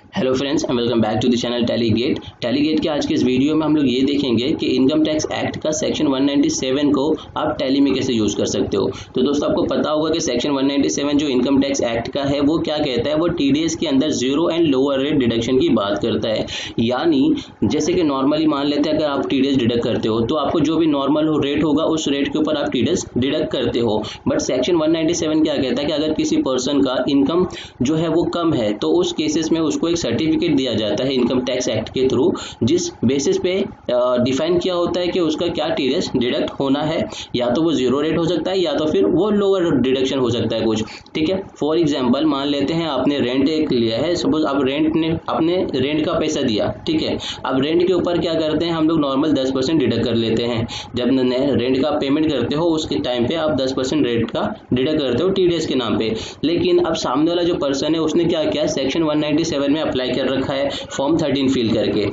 Hello friends and welcome back to the channel Tailgate के आज के इस वीडियो में हम लोग ये देखेंगे कि इनकम टैक्स एक्ट का सेक्शन 197 को आप टैली में कैसे यूज़ कर सकते हो। तो दोस्तों आपको पता होगा कि सेक्शन 197 जो इनकम टैक्स एक्ट का है वो क्या कहता है, वो टीडीएस के अंदर zero and lower rate deduction की बात करता है। यानी जैसे कि नॉर्मली मान लेते हैं अगर आप टीडीएस डिडक्ट करते हो तो आपको जो भी नॉर्मल रेट होगा उस रेट के ऊपर आप टीडीएस डिडक्ट करते हो। बट सेक्शन 197 क्या कहता है कि अगर किसी पर्सन का इनकम जो है वो कम है तो उस केसेस में उसको एक सर्टिफिकेट दिया जाता है इनकम टैक्स एक्ट के थ्रू, जिस बेसिस पे डिफाइन किया होता है कि उसका क्या टीडीएस डिडक्ट होना है। या तो वो जीरो रेट हो सकता है या तो फिर वो लोअर डिडक्शन हो सकता है कुछ। ठीक है, फॉर एग्जांपल मान लेते हैं आपने रेंट एक लिया है, सपोज आप आपने रेंट का पैसा दिया। ठीक है, अब रेंट के ऊपर क्या करते हैं हम लोग नॉर्मल 10% डिडक्ट कर लेते हैं। जब रेंट का पेमेंट करते हो उसके टाइम पे आप 10% रेंट का डिडक्ट करते हो टीडीएस के नाम पे। लेकिन अब सामने वाला जो पर्सन है उसने क्या किया, सेक्शन 197 में अप्लाई कर रखा है फॉर्म 13 फिल करके।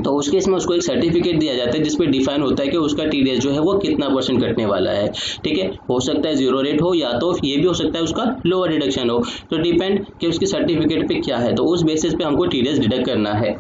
तो उस केस में उसको एक सर्टिफिकेट दिया जाता है जिसपे डिफाइन होता है कि उसका टीडीएस जो है वो कितना % कटने वाला है। ठीक है, हो सकता है जीरो रेट हो या तो ये भी हो सकता है उसका लोअर डिडक्शन हो, तो डिपेंड कि उसके सर्टिफिकेट पे क्या है, तो उस बेसिस पे हमको टीडीएस डिडक्ट करना है।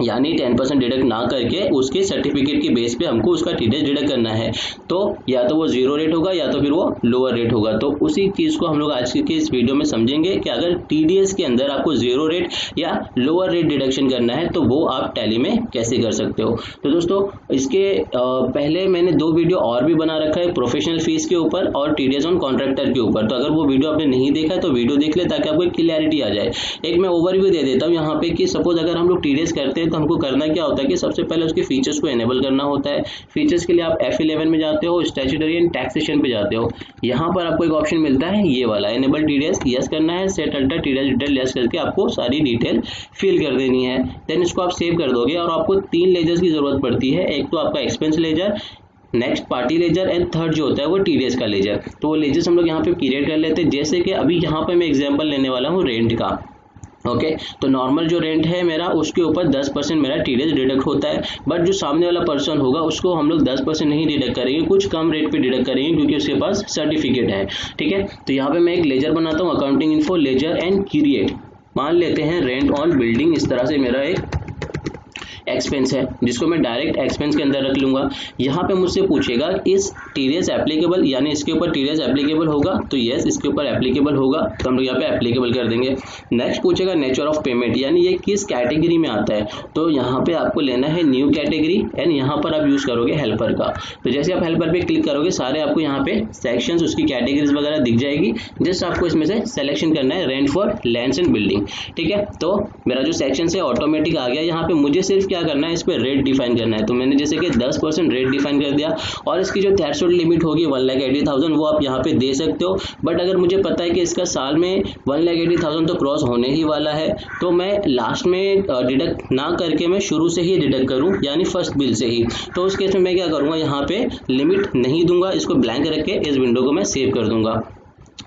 यानी 10% डिडक्ट ना करके उसके सर्टिफिकेट के बेस पे हमको उसका टीडीएस डिडक्ट करना है। तो या तो वो जीरो रेट होगा या तो फिर वो लोअर रेट होगा। तो उसी चीज़ को हम लोग आज के इस वीडियो में समझेंगे कि अगर टीडीएस के अंदर आपको जीरो रेट या लोअर रेट डिडक्शन करना है तो वो आप टैली में कैसे कर सकते हो। तो दोस्तों इसके पहले मैंने 2 वीडियो और भी बना रखा है, प्रोफेशनल फीस के ऊपर और टीडीएस ऑन कॉन्ट्रैक्टर के ऊपर। तो अगर वो वीडियो आपने नहीं देखा है तो वीडियो देख ले ताकि आपको एक क्लियरिटी आ जाए। एक मैं ओवरव्यू दे देता हूँ यहाँ पे कि सपोज अगर हम लोग टीडीएस करते हैं तो हमको करना क्या होता है कि सबसे पहले उसके फीचर्स को एनेबल करना होता है। फीचर्स के लिए आप F11 में जाते हो, स्टैट्यूटरी एंड टैक्सेशन पे जाते हो। यहाँ पर आपको एक ऑप्शन मिलता है ये वाला, एनेबल टीडीएस, यस करना है। Set alter TDS detail yes करके आपको सारी डिटेल फिल कर देनी है। देन इसको आप सेव कर दोगे और आपको 3 लेजर्स की जरूरत पड़ती है। एक तो आपका expense ledger, next party ledger and third जो होता है वो टीडीएस का लेजर। तो वो लेजर्स हम लोग यहाँ पे क्रिएट कर लेते हैं। जैसे कि अभी यहाँ पे मैं एग्जाम्पल लेने वाला हूँ रेंट का। ओके, तो नॉर्मल जो रेंट है मेरा उसके ऊपर 10% मेरा टीडीएस डिडक्ट होता है। बट जो सामने वाला पर्सन होगा उसको हम लोग 10% नहीं डिडक्ट करेंगे, कुछ कम रेट पे डिडक्ट करेंगे क्योंकि उसके पास सर्टिफिकेट है। ठीक है, तो यहाँ पे मैं एक लेजर बनाता हूँ, accounting info ledger and create. मान लेते हैं रेंट ऑन बिल्डिंग, इस तरह से मेरा एक एक्सपेंस है जिसको मैं डायरेक्ट एक्सपेंस के अंदर रख लूंगा। यहाँ पे मुझसे पूछेगा इस टीडीएस एप्लीकेबल, यानी इसके ऊपर टीडीएस एप्लीकेबल होगा तो यस इसके ऊपर एप्लीकेबल होगा, तो हम लोग यहाँ पे एप्लीकेबल कर देंगे। नेक्स्ट पूछेगा नेचर ऑफ पेमेंट, यानी ये किस कैटेगरी में आता है, तो यहाँ पे आपको लेना है न्यू कैटेगरी एंड यहाँ पर आप यूज करोगे हेल्पर का। तो जैसे आप हेल्पर पे क्लिक करोगे सारे आपको यहाँ पे सेक्शंस उसकी कैटेगरीज वगैरह दिख जाएगी। जस्ट आपको इसमें से सिलेक्शन करना है rent for lands and building. ठीक है, तो मेरा जो सेक्शन है ऑटोमेटिक आ गया। यहाँ पे मुझे सिर्फ क्या करना है, इस पे रेट डिफाइन करना है। तो मैंने जैसे कि 10% रेट डिफाइन कर दिया और इसकी जो थ्रेशोल्ड लिमिट होगी 1,80,000 वो आप यहाँ पे दे सकते हो। बट अगर मुझे पता है कि इसका साल में 1,80,000 तो क्रॉस होने ही वाला है तो मैं लास्ट में डिडक्ट ना करके मैं शुरू से ही डिडक्ट करूँ, यानी फर्स्ट बिल से ही। तो उस केस में मैं क्या करूँगा, यहाँ पे लिमिट नहीं दूंगा, इसको ब्लैंक रख के इस विंडो को मैं सेव कर दूंगा।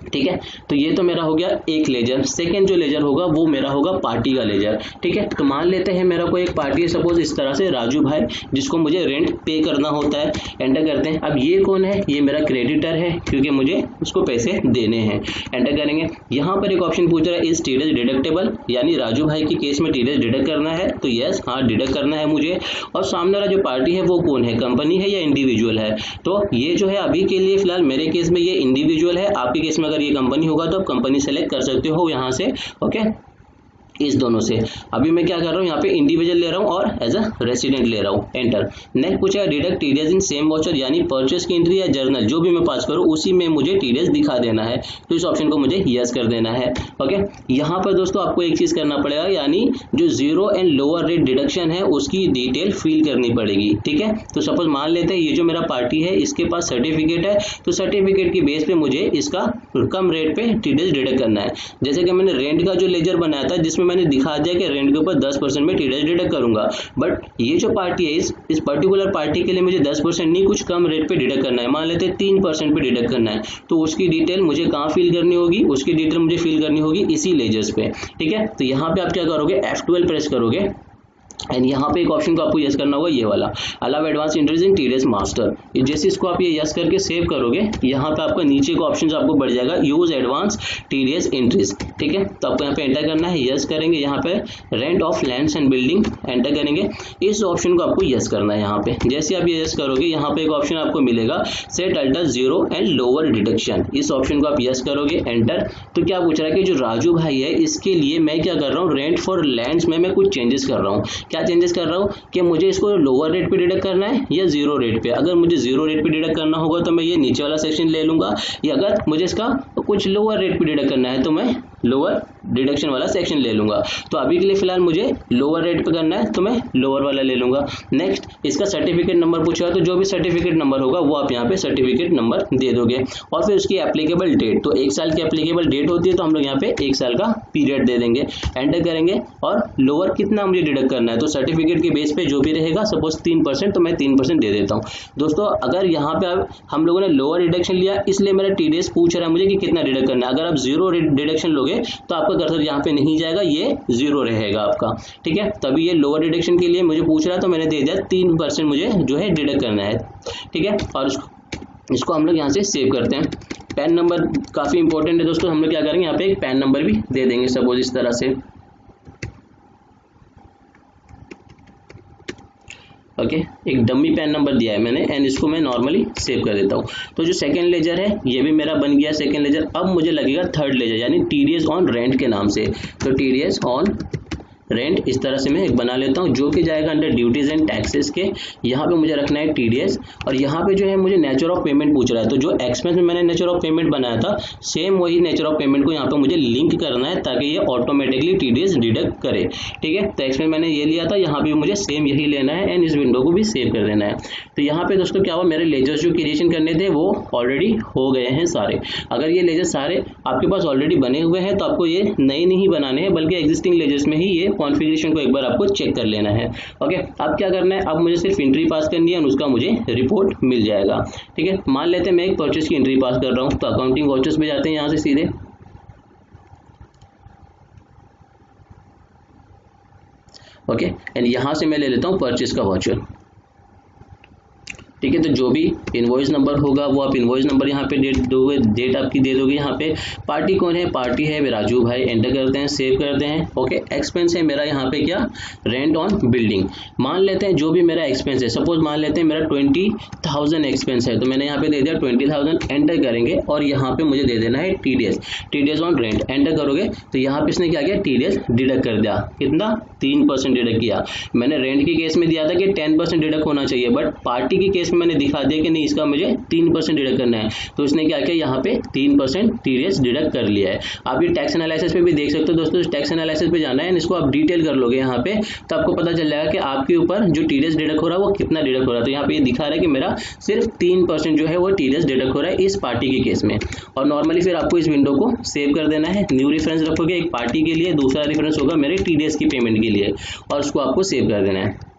ठीक है, तो ये तो मेरा हो गया एक लेजर। सेकंड जो लेजर होगा वो मेरा होगा पार्टी का लेजर। ठीक है, तो मान लेते हैं मेरा कोई एक पार्टी है, सपोज इस तरह से राजू भाई, जिसको मुझे रेंट पे करना होता है। एंटर करते हैं। अब ये कौन है, ये मेरा क्रेडिटर है क्योंकि मुझे उसको पैसे देने हैं। एंटर करेंगे, यहाँ पर एक ऑप्शन पूछ रहा है इज टीडीएस डिडक्टेबल, यानी राजू भाई के केस में टीडीएस डिडक्ट करना है तो यस हाँ डिडक्ट करना है मुझे। और सामने वाला जो पार्टी है वो कौन है, कंपनी है या इंडिविजुअल है। तो ये जो है अभी के लिए फिलहाल मेरे केस में ये इंडिविजुअल है, आपके केस में अगर ये कंपनी होगा तो आप कंपनी सेलेक्ट कर सकते हो यहाँ से। ओके, इस दोनों से अभी मैं क्या कर रहा हूँ, यहाँ पे इंडिविजुअल ले रहा हूँ और एज अ रेसिडेंट ले रहा हूँ। एंटर। नेक्स्ट पूछेगा deduct TDS in same voucher, यानी परचेस की एंट्री या जर्नल जो भी मैं पास करूँ उसी में मुझे टीडीएस दिखा देना है। तो इस ऑप्शन को मुझे यस कर देना है। ओके, यहाँ पर दोस्तों आपको एक चीज करना पड़ेगा, यानी जो zero and lower rate deduction है उसकी डिटेल फिल करनी पड़ेगी। ठीक है, तो सपोज मान लेते हैं ये जो मेरा पार्टी है इसके पास सर्टिफिकेट है, तो सर्टिफिकेट की बेस पे मुझे इसका कम रेट पे टीडीएस डिडक्ट करना है। जैसे कि मैंने रेंट का जो लेजर बनाया था जिसमें मैंने दिखा दिया कि रेंट के ऊपर 10% में टीडीएस डिडक्ट करूंगा। बट ये जो पार्टी है इस पर्टिकुलर पार्टी के लिए मुझे 10% नहीं, कुछ कम रेट पे डिडक्ट करना है। मान लेते हैं 3% पे डिडक्ट करना है, तो उसकी डिटेल मुझे कहाँ फिल करनी होगी, उसकी डिटेल मुझे फिल करनी होगी इसी लेजर्स पे। ठीक है, तो यहाँ पे आप क्या करोगे, F12 प्रेस करोगे। एंड यहाँ पे एक ऑप्शन को आपको यस करना होगा, ये वाला allow advance entries in TDS master. जैसे इसको आप ये यस करके सेव करोगे, यहाँ पे आपका नीचे का ऑप्शन आपको बढ़ जाएगा यूज एडवांस टीडीएस एंट्रीज। ठीक है, तो आपको यहाँ पे एंटर करना है, यस करेंगे, यहाँ पे rent of lands and building enter करेंगे, इस ऑप्शन को आपको यस करना है। यहाँ पे जैसे आप ये यस करोगे, यहाँ पे एक ऑप्शन आपको मिलेगा set alter zero and lower deduction, इस ऑप्शन को आप यस करोगे, एंटर। तो क्या पूछ रहा है कि जो राजू भाई है इसके लिए मैं क्या कर रहा हूँ, रेंट फॉर लैंड्स में मैं कुछ चेंजेस कर रहा हूँ। क्या चेंजेस कर रहा हूँ कि मुझे इसको लोअर रेट पे डिडक्ट करना है या जीरो रेट पे। अगर मुझे जीरो रेट पे डिडक्ट करना होगा तो मैं ये नीचे वाला सेक्शन ले लूंगा, या अगर मुझे इसका कुछ लोअर रेट पे डिडक्ट करना है तो मैं लोअर डिडक्शन वाला सेक्शन ले लूंगा। तो अभी के लिए फिलहाल मुझे लोअर रेट पे करना है तो मैं लोअर वाला ले लूंगा। नेक्स्ट, इसका सर्टिफिकेट नंबर पूछा है तो जो भी सर्टिफिकेट नंबर होगा वो आप यहाँ पे सर्टिफिकेट नंबर दे दोगे। और फिर उसकी एप्लीकेबल डेट, तो 1 साल की एप्लीकेबल डेट होती है तो हम लोग यहाँ पे 1 साल का पीरियड दे देंगे, एंटर करेंगे। और लोअर कितना मुझे डिडक्ट करना है, तो सर्टिफिकेट के बेस पे जो भी रहेगा, सपोज 3%, तो मैं 3% दे देता हूँ। दोस्तों अगर यहाँ पे हम लोगों ने लोअर डिडक्शन लिया इसलिए मेरा टीडीएस पूछ रहा है मुझे कि कितना डिडक्ट करना है। अगर आप जीरो डिडक्शन लोगे तो आपका कर्सर यहाँ पे नहीं जाएगा, ये जीरो रहेगा आपका। ठीक है, तभी ये लोअर डिडक्शन के लिए मुझे पूछ रहा है तो मैंने दे दिया 3% मुझे जो है डिडक्ट करना है। ठीक है, और इसको हम लोग यहाँ से सेव करते हैं। पैन नंबर काफ़ी इंपॉर्टेंट है दोस्तों, हम लोग क्या करेंगे यहाँ पे एक पैन नंबर भी दे देंगे, सपोज इस तरह से। ओके, एक डमी पैन नंबर दिया है मैंने, एंड इसको मैं नॉर्मली सेव कर देता हूँ। तो जो सेकंड लेजर है ये भी मेरा बन गया सेकंड लेजर। अब मुझे लगेगा थर्ड लेजर, यानी टीडीएस ऑन रेंट के नाम से। तो टीडीएस ऑन रेंट इस तरह से मैं एक बना लेता हूँ, जो कि जाएगा अंडर ड्यूटीज एंड टैक्सेस के। यहाँ पे मुझे रखना है टीडीएस, और यहाँ पे जो है मुझे नेचर ऑफ पेमेंट पूछ रहा है। तो जो एक्सपेंस में मैंने नेचर ऑफ पेमेंट बनाया था, सेम वही नेचर ऑफ पेमेंट को यहाँ पे मुझे लिंक करना है ताकि ये ऑटोमेटिकली टीडीएस डिडक्ट करे। ठीक है, तो एक्सपेंस मैंने ये लिया था, यहाँ पे मुझे सेम यही लेना है, एंड इस विंडो को भी सेव कर देना है। तो यहाँ पे दोस्तों क्या हुआ, मेरे लेजर्स जो क्रिएशन करने थे वो ऑलरेडी हो गए हैं सारे। अगर ये लेजर सारे आपके पास ऑलरेडी बने हुए हैं तो आपको ये नए नहीं बनाने हैं, बल्कि एग्जिस्टिंग लेजर्स में ही ये कॉन्फ़िगरेशन को एक बार आपको चेक कर लेना है। ओके, अब क्या करना है, अब मुझे सिर्फ एंट्री पास करनी है और उसका मुझे रिपोर्ट मिल जाएगा। ठीक है, मान लेते हैं मैं एक परचेस की एंट्री पास कर रहा हूँ, तो अकाउंटिंग वाउचर्स में जाते हैं यहाँ से सीधे। ओके, एंड यहाँ से मैं ले लेता हूँ परचेस का वाउचर। ठीक है, तो जो भी इनवॉइस नंबर होगा वो आप इनवॉइस नंबर यहाँ पे डेट दोगे, डेट आपकी दे दोगे। यहाँ पे पार्टी कौन है, पार्टी है राजू भाई, एंटर करते हैं, सेव करते हैं। ओके, एक्सपेंस है मेरा यहाँ पे क्या, रेंट ऑन बिल्डिंग। मान लेते हैं जो भी मेरा एक्सपेंस है, सपोज मान लेते हैं मेरा 20,000 एक्सपेंस है, तो मैंने यहाँ पे दे दिया 20,000, एंटर करेंगे। और यहाँ पे मुझे दे देना है टीडीएस ऑन रेंट, एंटर करोगे तो यहाँ पे इसने क्या किया, टीडीएस डिडक्ट कर दिया। कितना, 3% डिडक्ट किया। मैंने रेंट के केस में दिया था कि 10% डिडक्ट होना चाहिए, बट पार्टी के केस मैंने दिखा दिया कि नहीं, इसका मुझे 3% डिडक्ट करना है, तो इसने क्या किया, यहाँ पे 3% टीडीएस डिडक्ट कर लिया है। आप ये टैक्स एनालिसिस पे भी देख सकते हो दोस्तों, टैक्स एनालिसिस पे जाना है, इसको आप डिटेल कर लोगे यहाँ पे, तो आपको पता चल जाएगा कि आपके ऊपर जो टीडीएस डिडक्ट हो रहा है वो कितना डिडक्ट हो रहा है। तो यहाँ पे ये दिखा रहा है कि मेरा सिर्फ 3% जो है वो टीडीएस डिडक्ट हो रहा है इस पार्टी के केस में। और नॉर्मली फिर आपको इस विंडो को सेव कर देना है, न्यू रेफरेंस रखोगे एक पार्टी के लिए, दूसरा रेफरेंस होगा मेरे टीडीएस की पेमेंट के लिए, और उसको आपको सेव कर देना है।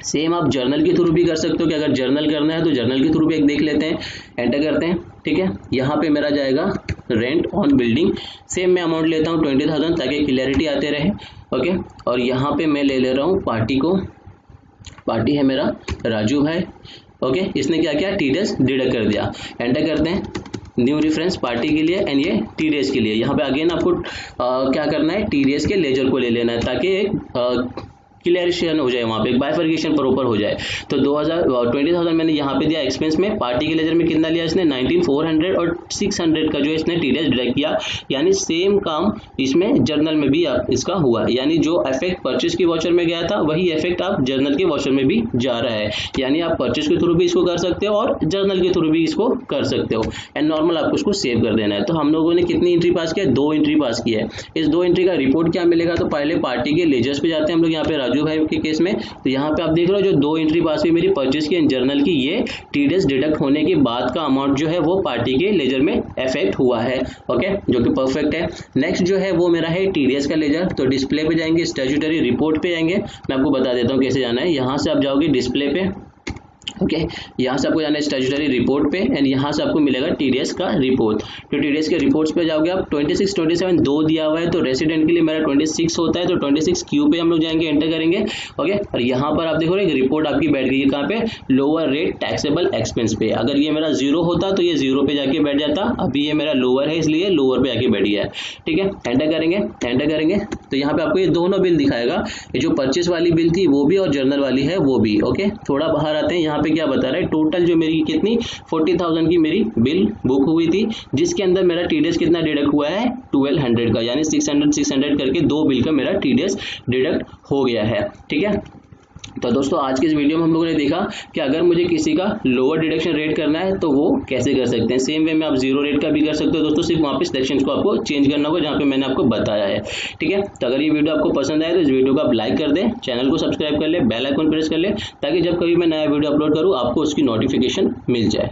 सेम आप जर्नल के थ्रू भी कर सकते हो कि अगर जर्नल करना है तो जर्नल के थ्रू भी एक देख लेते हैं, एंटर करते हैं। ठीक है, यहाँ पे मेरा जाएगा रेंट ऑन बिल्डिंग, सेम मैं अमाउंट लेता हूँ 20,000 ताकि क्लियरिटी आते रहे। ओके, और यहाँ पे मैं ले रहा हूँ पार्टी को, पार्टी है मेरा राजू भाई। ओके, इसने क्या किया, टीडीएस डिडक्ट कर दिया, एंटर करते हैं, न्यू रेफरेंस पार्टी के लिए एंड ये टीडीएस के लिए। यहाँ पे अगेन आपको क्या करना है, टीडीएस के लेजर को ले लेना है ताकि एक क्लियरेशन हो जाए, वहाँ पे एक बाइफर्केशन प्रॉपर हो जाए। तो 20,000 मैंने यहाँ पे दिया एक्सपेंस में, पार्टी के लेजर में कितना लिया इसने, 19,400 और 600 का जो इसने टीडीएस डिडक्ट किया। यानी सेम काम इसमें जर्नल में भी इसका हुआ, यानी जो इफेक्ट परचेस की वाउचर में गया था वही इफेक्ट आप जर्नल के वाउचर में भी जा रहा है। यानी आप परचेस के थ्रू भी इसको कर सकते हो और जर्नल के थ्रू भी इसको कर सकते हो, एंड नॉर्मल आपको इसको सेव कर देना है। तो हम लोगों ने कितनी एंट्री पास किया, 2 एंट्री पास किया है। इस 2 एंट्री का रिपोर्ट क्या मिलेगा, तो पहले पार्टी के लेजर्स पे जाते हैं हम लोग, यहाँ पे राजू भाई के केस में। तो यहाँ पे आप देख रहे हो जो 2 एंट्री पास हुई मेरी परचेस की जर्नल की, ये टीडीएस डिडक्ट होने के बाद का अमाउंट जो है वो पार्टी के लेजर में इफेक्ट हुआ है। ओके, जो कि परफेक्ट है। नेक्स्ट जो है वो मेरा है टीडीएस का लेजर। तो डिस्प्ले पे जाएंगे, स्टैट्यूटरी रिपोर्ट पे जाएंगे, मैं आपको बता देता हूँ कैसे जाना है। यहाँ से आप जाओगे डिस्प्ले पे, ओके यहाँ से आपको जाना है स्टैट्यूटरी रिपोर्ट पे एंड यहाँ से आपको मिलेगा टीडीएस का रिपोर्ट। तो टीडीएस के रिपोर्ट्स पे जाओगे आप 26 27 दो दिया हुआ है, तो रेसिडेंट के लिए मेरा 26 होता है, तो 26 क्यू पे हम लोग जाएंगे, एंटर करेंगे। ओके और यहाँ पर आप देखो एक रिपोर्ट आपकी बैठ गई है कहाँ पे, लोअर रेट टैक्सेबल एक्सपेंस पे। अगर ये मेरा 0 होता तो ये 0 पे जाके बैठ जाता, अभी ये मेरा लोअर है इसलिए लोअर पे आके बैठ गया है। ठीक है, एंटर करेंगे, एंटर करेंगे तो यहाँ पे आपको ये दोनों बिल दिखाएगा, ये जो परचेस वाली बिल थी वो भी और जर्नल वाली है वो भी। ओके थोड़ा बाहर आते हैं, यहाँ पे क्या बता रहा है, टोटल जो मेरी कितनी 40,000 की मेरी बिल बुक हुई थी, जिसके अंदर मेरा टीडीएस कितना डिडक्ट हुआ है 1200 का, यानी 600 करके दो बिल का मेरा टीडीएस डिडक्ट हो गया है। ठीक है, तो दोस्तों आज के इस वीडियो में हम लोगों ने देखा कि अगर मुझे किसी का लोअर डिडक्शन रेट करना है तो वो कैसे कर सकते हैं। सेम वे में आप 0 रेट का भी कर सकते हो दोस्तों, सिर्फ वहाँ पे सेक्शंस को आपको चेंज करना होगा जहाँ पे मैंने आपको बताया है। ठीक है, तो अगर ये वीडियो आपको पसंद आए तो इस वीडियो को आप लाइक कर दें, चैनल को सब्सक्राइब कर ले, बेल आइकन प्रेस कर ले, ताकि जब कभी मैं नया वीडियो अपलोड करूँ आपको उसकी नोटिफिकेशन मिल जाए।